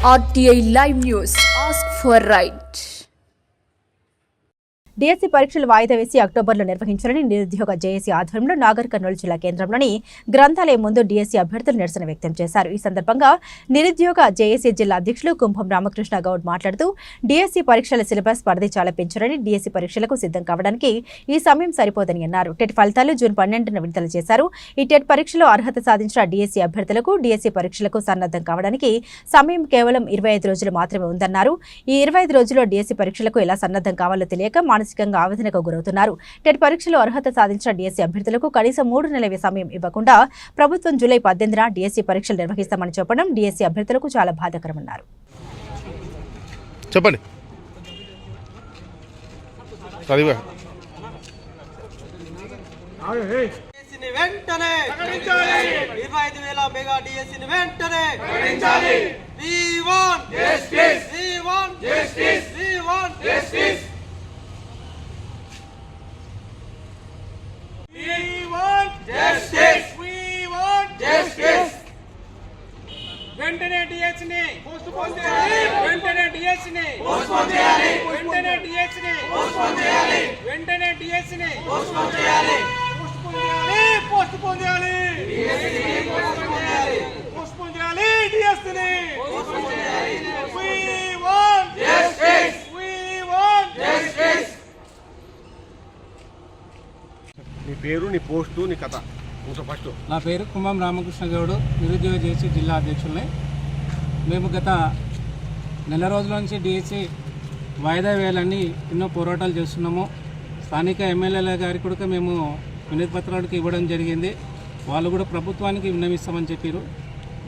RTI Live News. Ask for right. DSC పరీక్షలు వాయిదా వేసి అక్టోబర్లో నిర్వహించాలని నిరుద్యోగ జేఏసీ ఆధ్వర్యంలో నాగర్ కర్నూలు జిల్లా కేంద్రంలోని గ్రంథాలయం ముందు డిఎస్సి అభ్యర్థులు నిరసన వ్యక్తం చేశారు. ఈ సందర్భంగా నిరుద్యోగ జేఏసీ జిల్లా అధ్యక్షులు కుంభం రామకృష్ణ గౌడ్ మాట్లాడుతూ డిఎస్సి పరీక్షల సిలబస్ పరిధి చాలా పెంచారని, డిఎస్సి పరీక్షలకు సిద్ధం కావడానికి ఈ సమయం సరిపోదని అన్నారు. టెట్ ఫలితాలు జూన్ 12న విడుదల చేశారు. ఈ టెట్ పరీక్షలో అర్హత సాధించిన డిఎస్సి అభ్యర్థులకు డిఎస్సి పరీక్షలకు సన్నద్ధం కావడానికి సమయం కేవలం 25 రోజులు మాత్రమే ఉందన్నారు. ఈ 25 రోజుల్లో డిఎస్సి పరీక్షలకు ఎలా సన్నద్ధం కావాలో తెలియక మానసికంగా ఆవేదనకు గురవుతున్నారు. టెట్ పరీక్షలో అర్హత సాధించిన డిఎస్సి అభ్యర్థులకు కనీసం 3 నెలల సమయం ఇవ్వకుండా ప్రభుత్వం జూలై 18న డిఎస్సి పరీక్షలు నిర్వహిస్తామని చెప్పడం డిఎస్సి అభ్యర్థులకు చాలా బాధాకరమన్నారు. చెప్పండి. వెంటనే డిఎస్సిని పోస్ట్పోన్ చేయాలి. వెంటనే డిఎస్సిని పోస్ట్పోన్ చేయాలి. వెంటనే డిఎస్సిని పోస్ట్పోన్ చేయాలి. వెంటనే డిఎస్సిని పోస్ట్పోన్ చేయాలి. పోస్ట్పోన్ చేయాలి. డిఎస్సిని పోస్ట్పోన్ చేయాలి. పోస్ట్పోన్ చేయాలి. డిఎస్సిని పోస్ట్పోన్ చేయాలి. We want justice. We want justice. నీ పేరు, నీ పోస్టు, నీ కథ ఫస్ట్. నా పేరు కుంభం రామకృష్ణ గౌడ్, నిరుద్యోగ జేఏసీ జిల్లా అధ్యక్షుల్ని. మేము గత నెల రోజుల నుంచి డిఎస్సి వాయిదా వేయాలని ఎన్నో పోరాటాలు చేస్తున్నాము. స్థానిక ఎమ్మెల్యేల గారికి కూడా మేము వినతి పత్రాలకు ఇవ్వడం జరిగింది. వాళ్ళు కూడా ప్రభుత్వానికి విన్నవిస్తామని చెప్పారు.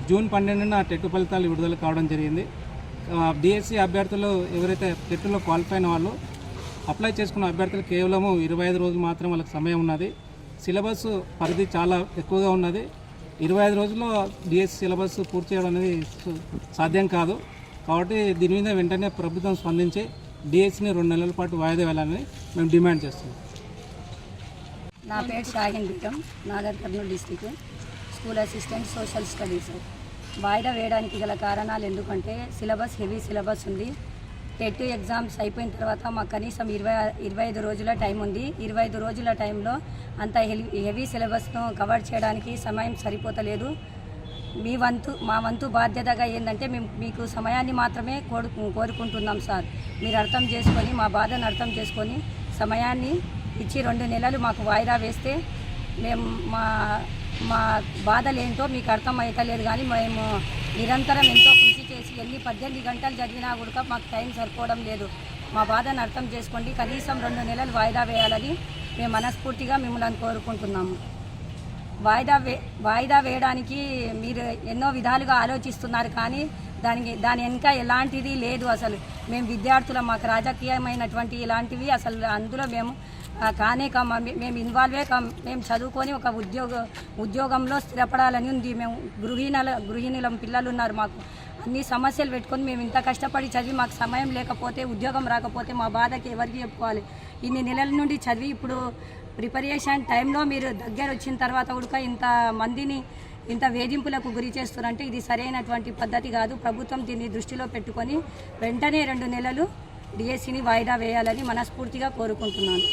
జూన్ 12న టెట్ ఫలితాలు విడుదల కావడం జరిగింది. డిఎస్సి అభ్యర్థులు ఎవరైతే టెట్లో క్వాలిఫై అయిన వాళ్ళు అప్లై చేసుకున్న అభ్యర్థులు కేవలము 25 రోజులు మాత్రం వాళ్ళకి సమయం ఉన్నది. సిలబస్ పరిధి చాలా ఎక్కువగా ఉన్నది. 25 రోజుల్లో డిఎస్సి సిలబస్ పూర్తి చేయడం అనేది సాధ్యం కాదు. కాబట్టి దీని మీద వెంటనే ప్రభుత్వం స్పందించి డిఎస్సిని 2 నెలల పాటు వాయిదా వేయాలని మేము డిమాండ్ చేస్తున్నాం. నా పేరు Shahin Begum, Nagarkurnool district, school assistant social studies. వాయిదా వేయడానికి గల కారణాలు ఎందుకంటే సిలబస్ హెవీ సిలబస్ ఉంది. టెట్ ఎగ్జామ్స్ అయిపోయిన తర్వాత మాకు కనీసం 25 రోజుల టైం ఉంది. 25 రోజుల టైంలో అంత హెవీ సిలబస్ను కవర్ చేయడానికి సమయం సరిపోతలేదు. మా వంతు బాధ్యతగా ఏంటంటే మేము మీకు సమయాన్ని మాత్రమే కోరుకుంటున్నాం సార్. మీరు అర్థం చేసుకొని, మా బాధను అర్థం చేసుకొని సమయాన్ని ఇచ్చి 2 నెలలు మాకు వాయిదా వేస్తే మేము మా బాధలు ఏంటో మీకు అర్థం అవుతలేదు. కానీ మేము నిరంతరం ఎంతో కృషి చేసి 18 గంటలు చదివినా కూడా మాకు టైం సరిపోవడం లేదు. మా బాధను అర్థం చేసుకోండి. కనీసం 2 నెలలు వాయిదా వేయాలని మేము మనస్ఫూర్తిగా మిమ్మల్ని కోరుకుంటున్నాము. వాయిదా వేయడానికి మీరు ఎన్నో విధాలుగా ఆలోచిస్తున్నారు, కానీ దాని వెనుక ఎలాంటిది లేదు. అసలు మేము విద్యార్థుల మాకు రాజకీయమైనటువంటి ఇలాంటివి అసలు అందులో మేము మేము ఇన్వాల్వే మేము చదువుకొని ఒక ఉద్యోగంలో స్థిరపడాలని ఉంది. మేము గృహిణుల పిల్లలు ఉన్నారు. మాకు అన్ని సమస్యలు పెట్టుకొని మేము ఇంత కష్టపడి చదివి మాకు సమయం లేకపోతే, ఉద్యోగం రాకపోతే మా బాధకి ఎవరికి చెప్పుకోవాలి? ఇన్ని నెలల నుండి చదివి ఇప్పుడు ప్రిపరేషన్ టైంలో మీరు దగ్గర వచ్చిన తర్వాత కూడా ఇంత వేధింపులకు గురి చేస్తున్నారంటే ఇది సరైనటువంటి పద్ధతి కాదు. ప్రభుత్వం దీన్ని దృష్టిలో పెట్టుకొని వెంటనే 2 నెలలు డిఎస్సిని వాయిదా వేయాలని మనస్ఫూర్తిగా కోరుకుంటున్నాను.